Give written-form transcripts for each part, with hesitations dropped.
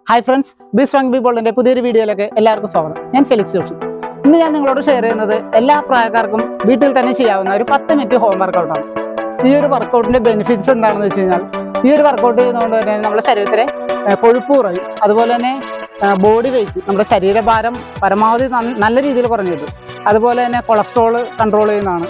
Hi friends, be strong be ബോൾഡിന്റെ പുതിയൊരു വീഡിയോയിലേക്ക് എല്ലാവർക്കും സ്വാഗതം. ഞാൻ ഫെലിക്സ് ജോഷി. ഇന്ന് ഞാൻ നിങ്ങളോട് ഷെയർ ചെയ്യുന്നത് എല്ലാ പ്രായക്കാർക്കും വീട്ടിൽ തന്നെ ചെയ്യാവുന്ന ഒരു 10 മിനിറ്റ് ഹോം വർക്കൗട്ടാണ്. ഈ ഒരു വർക്കൗട്ടിന്റെ ബെനിഫിറ്റ്സ് എന്താണെന്ന് വെച്ച് കഴിഞ്ഞാൽ, ഈ ഒരു വർക്കൗട്ട് ചെയ്യുന്നതുകൊണ്ട് തന്നെ നമ്മുടെ ശരീരത്തിലെ കൊഴുപ്പ് കുറയും. അതുപോലെ തന്നെ ബോഡി വെയ്റ്റ്, നമ്മുടെ ശരീരഭാരം പരമാവധി നല്ല രീതിയിൽ കുറഞ്ഞു കിട്ടും. അതുപോലെ തന്നെ കൊളസ്ട്രോൾ കൺട്രോൾ ചെയ്യുന്നതാണ്.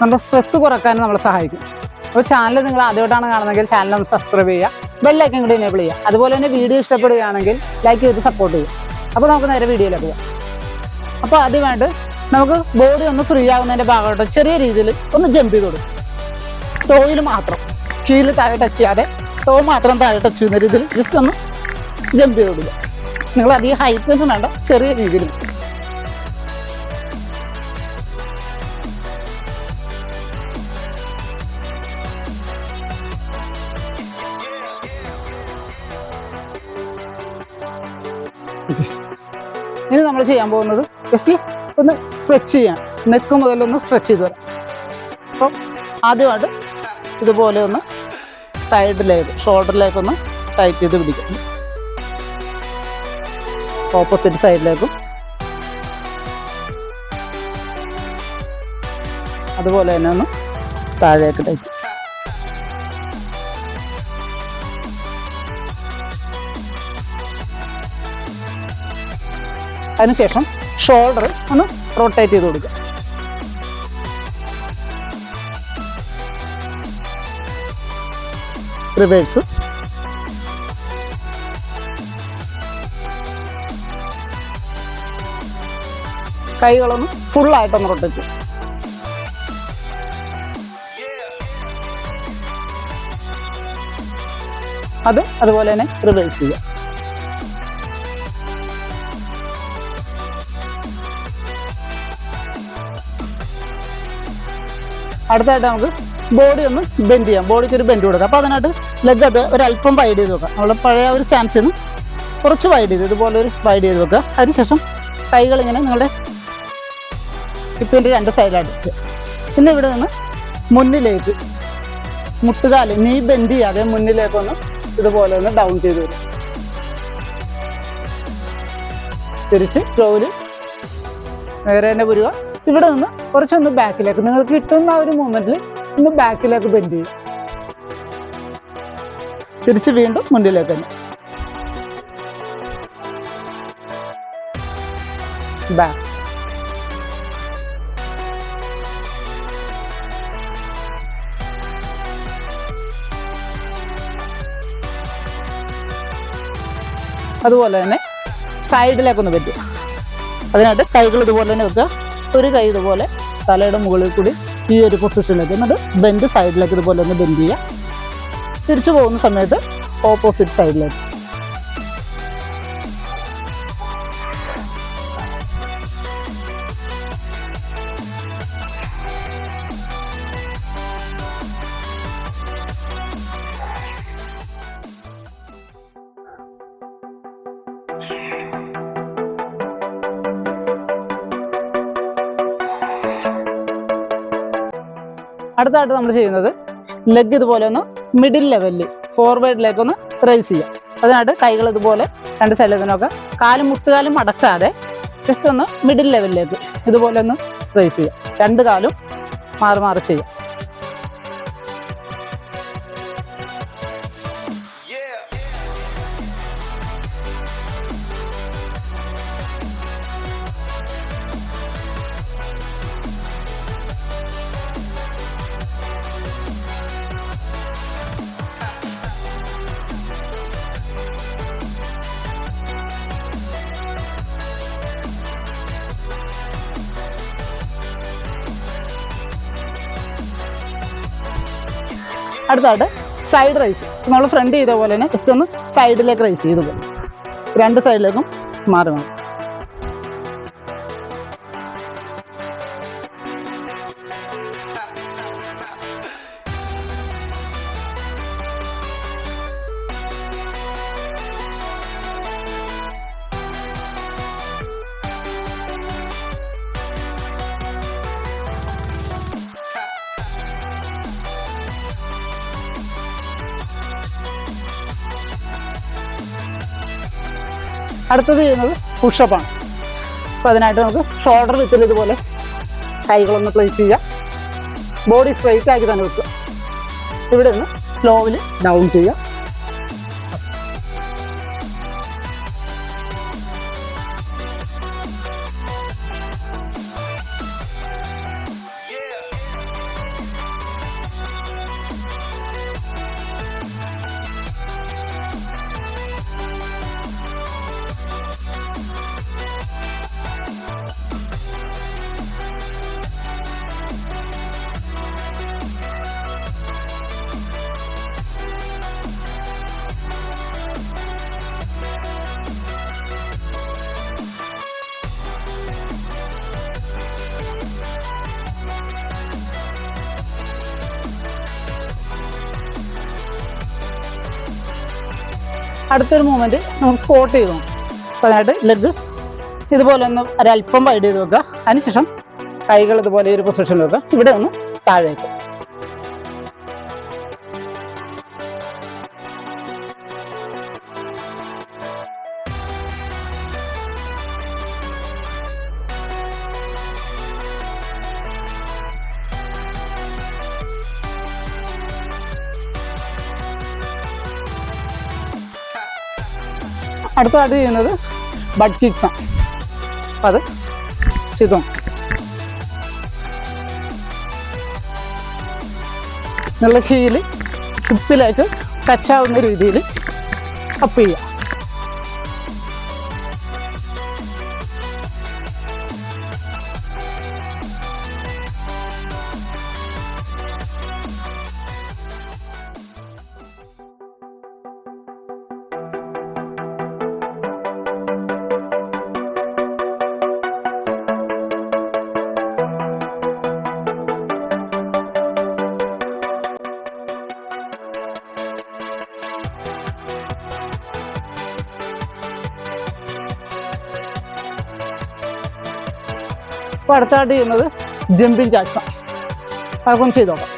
നമ്മുടെ സ്ട്രെസ് കുറയ്ക്കാനും നമ്മളെ സഹായിക്കും. അപ്പോൾ ചാനൽ നിങ്ങൾ ആദ്യമായിട്ടാണ് കാണുന്നതെങ്കിൽ ചാനൽ ഒന്ന് സബ്സ്ക്രൈബ് ചെയ്യുക, ബെല്ലൈക്കൻ കൂടി എനേബിൾ ചെയ്യുക. അതുപോലെ തന്നെ വീഡിയോ ഇഷ്ടപ്പെടുകയാണെങ്കിൽ ലൈക്ക് ചെയ്ത് സപ്പോർട്ട് ചെയ്യുക. അപ്പോൾ നമുക്ക് നേരെ വീഡിയോയിലേക്ക് പോകാം. അപ്പോൾ ആദ്യം വേണ്ട നമുക്ക് ബോഡി ഒന്ന് ഫ്രീ ആകുന്നതിൻ്റെ ഭാഗമായിട്ട് ചെറിയ രീതിയിൽ ഒന്ന് ജമ്പ് ചെയ്ത് കൊടുക്കും. ടോയിൽ മാത്രം, കീഴിൽ താഴെ ടച്ച് ചെയ്യാതെ ടോ മാത്രം താഴെ ടച്ച് ചെയ്യുന്ന രീതിയിൽ ജസ്റ്റ് ഒന്ന് ജമ്പ് ചെയ്ത് കൊടുക്കുക. നിങ്ങൾ അധികം ഹൈറ്റ് ഒന്നും വേണ്ട, ചെറിയ രീതിയിൽ. ഇനി നമ്മൾ ചെയ്യാൻ പോകുന്നത് ജസ്റ്റ് ഒന്ന് സ്ട്രെച്ച് ചെയ്യാം. നെക്ക് മുതലൊന്ന് സ്ട്രെച്ച് ചെയ്ത് വരാം. അപ്പം ആദ്യമായിട്ട് ഇതുപോലെ ഒന്ന് സൈഡിലേക്ക്, ഷോൾഡറിലേക്കൊന്ന് ടൈറ്റ് ചെയ്ത് പിടിക്കാം. ഓപ്പോസിറ്റ് സൈഡിലേക്കും അതുപോലെ തന്നെ ഒന്ന് താഴേക്ക് ടൈറ്റ്. അതിനുശേഷം ഷോൾഡർ ഒന്ന് റൊട്ടേറ്റ് ചെയ്ത് കൊടുക്കുക. റിവേഴ്സ്. കൈകളൊന്ന് ഫുള്ളായിട്ടൊന്ന് റൊട്ടേറ്റ് ചെയ്യും. അതുപോലെ തന്നെ റിവേഴ്സ് ചെയ്യുക. അടുത്തായിട്ട് നമുക്ക് ബോഡി ഒന്ന് ബെൻഡ് ചെയ്യാം. ബോഡിക്ക് ഒരു ബെൻഡ് കൊടുക്കാം. അപ്പോൾ അതിനായിട്ട് ലെഗ് ഒരല്പം വൈഡ് ചെയ്ത് വെക്കാം. നമ്മൾ പഴയ ഒരു സ്റ്റാൻസിൽ നിന്ന് കുറച്ച് വൈഡ് ചെയ്ത് ഇതുപോലെ ഒരു വൈഡ് ചെയ്ത് വെക്കുക. അതിനുശേഷം കൈകൾ ഇങ്ങനെ നിങ്ങളുടെ ഹിപ്പിൻ്റെ രണ്ട് സൈഡിലായിട്ട് വെക്കുക. പിന്നെ ഇവിടെ നിന്ന് മുന്നിലേക്ക് മുട്ടുകാല് നീ ബെൻഡ് ചെയ്യാതെ മുന്നിലേക്കൊന്ന് ഇതുപോലെ ഒന്ന് ഡൗൺ ചെയ്ത് വരും. തിരിച്ച് ടോയില് നേരെ തന്നെ വരിക. ഇവിടെ നിന്ന് കുറച്ചൊന്ന് ബാക്കിലേക്ക്, നിങ്ങൾക്ക് കിട്ടുന്ന ഒരു മൂവ്മെന്റിൽ ഒന്ന് ബാക്കിലേക്ക് ബെൻഡ് ചെയ്യും. തിരിച്ച് വീണ്ടും മുന്നിലേക്ക് തന്നെ ബാക്ക്. അതുപോലെ തന്നെ സൈഡിലേക്കൊന്ന് പറ്റുക. അതിനായിട്ട് കൈകൾ ഇതുപോലെ തന്നെ വെക്കുക. ഒരു കൈ ഇതുപോലെ തലയുടെ മുകളിൽ കൂടി ഈ ഒരു പൊസിഷനിലേക്ക്, എന്നിട്ട് ബെൻഡ് സൈഡിലേക്ക് ഇതുപോലെ ഒന്ന് ബെൻഡ് ചെയ്യുക. തിരിച്ചു പോകുന്ന സമയത്ത് ഓപ്പോസിറ്റ് സൈഡിലേക്ക്. അടുത്തായിട്ട് നമ്മൾ ചെയ്യുന്നത് ലെഗ് ഇതുപോലെ ഒന്ന് മിഡിൽ ലെവലിൽ ഫോർവേഡിലേക്കൊന്ന് റൈസ് ചെയ്യാം. അതിനായിട്ട് കൈകൾ ഇതുപോലെ രണ്ട് സൈഡിലേക്കൊക്കെ മുട്ടുകാലും മടക്കാതെ ജസ്റ്റ് ഒന്ന് മിഡിൽ ലെവലിലേക്ക് ഇതുപോലെ ഒന്ന് റൈസ് ചെയ്യാം. രണ്ട് കാലും മാറി മാറി ചെയ്യാം. അടുത്തായിട്ട് സൈഡ് റൈസ്. നമ്മൾ ഫ്രണ്ട് ചെയ്ത പോലെ തന്നെ ജസ്റ്റ് ഒന്ന് സൈഡിലേക്ക് റൈസ് ചെയ്ത് പോകും. രണ്ട് സൈഡിലേക്കും മാറി മാറും. അടുത്തത് ചെയ്യുന്നത് പുഷപ്പാണ്. അപ്പോൾ അതിനായിട്ട് നമുക്ക് ഷോൾഡർ വിത്തിൽ ഇതുപോലെ കൈകളൊന്ന് പ്ലേസ് ചെയ്യുക. ബോഡി സ്ട്രെയിറ്റ് ആക്കി തന്നെ വെക്കുക. ഇവിടെ നിന്ന് സ്ലോവിൽ ഡൗൺ ചെയ്യുക. അടുത്തൊരു മൂവ്മെൻറ്റ് നമുക്ക് സ്ക്വാട്ട് ചെയ്തു. അപ്പോൾ അതിനായിട്ട് ലെഗ് ഇതുപോലെ ഒന്ന് ഒരല്പം വൈഡ് ചെയ്ത് വെക്കുക. അതിനുശേഷം കൈകൾ ഇതുപോലെ ഒരു പൊസിഷനിൽ വെക്കുക. ഇവിടെ ഒന്ന് താഴെ വയ്ക്കുക. അടുത്തതായിട്ട് ചെയ്യുന്നത് ബഡ് കിക്സ് ആണ്. അപ്പം അത് ചെയ്തോ. നല്ല ഹീല് ഹിപ്പിലേക്ക് ടച്ചാവുന്ന രീതിയിൽ അപ്പ് ചെയ്യുക. അപ്പോൾ അടുത്തായിട്ട് ചെയ്യുന്നത് ജമ്പിങ് ജാക്സ് ആണ്. അതൊക്കെ ഒന്ന് ചെയ്ത് നോക്കാം.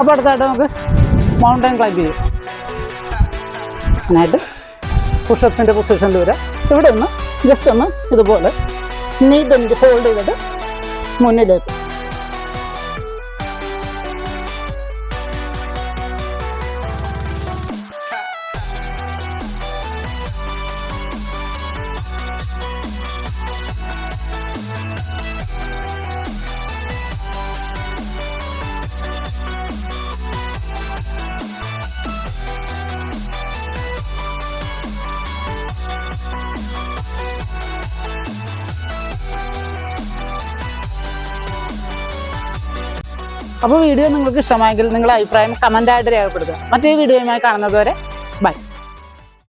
അപ്പോൾ അടുത്തായിട്ട് നമുക്ക് മൗണ്ടൻ ക്ലൈംബ് ചെയ്യും. അതിനായിട്ട് പുഷപ്പിൻ്റെ പൊസിഷനിൽ വരിക. ഇവിടെ ഒന്ന് ജസ്റ്റ് ഒന്ന് ഇതുപോലെ നീ ബെൻഡ് ഹോൾഡ് ചെയ്തിട്ട് മുന്നിലേക്ക്. അപ്പോൾ വീഡിയോ നിങ്ങൾക്ക് ഇഷ്ടമായെങ്കിൽ നിങ്ങളുടെ അഭിപ്രായം കമൻ്റായിട്ട് രേഖപ്പെടുത്തുക. മറ്റേ വീഡിയോയുമായി കാണുന്നത് വരെ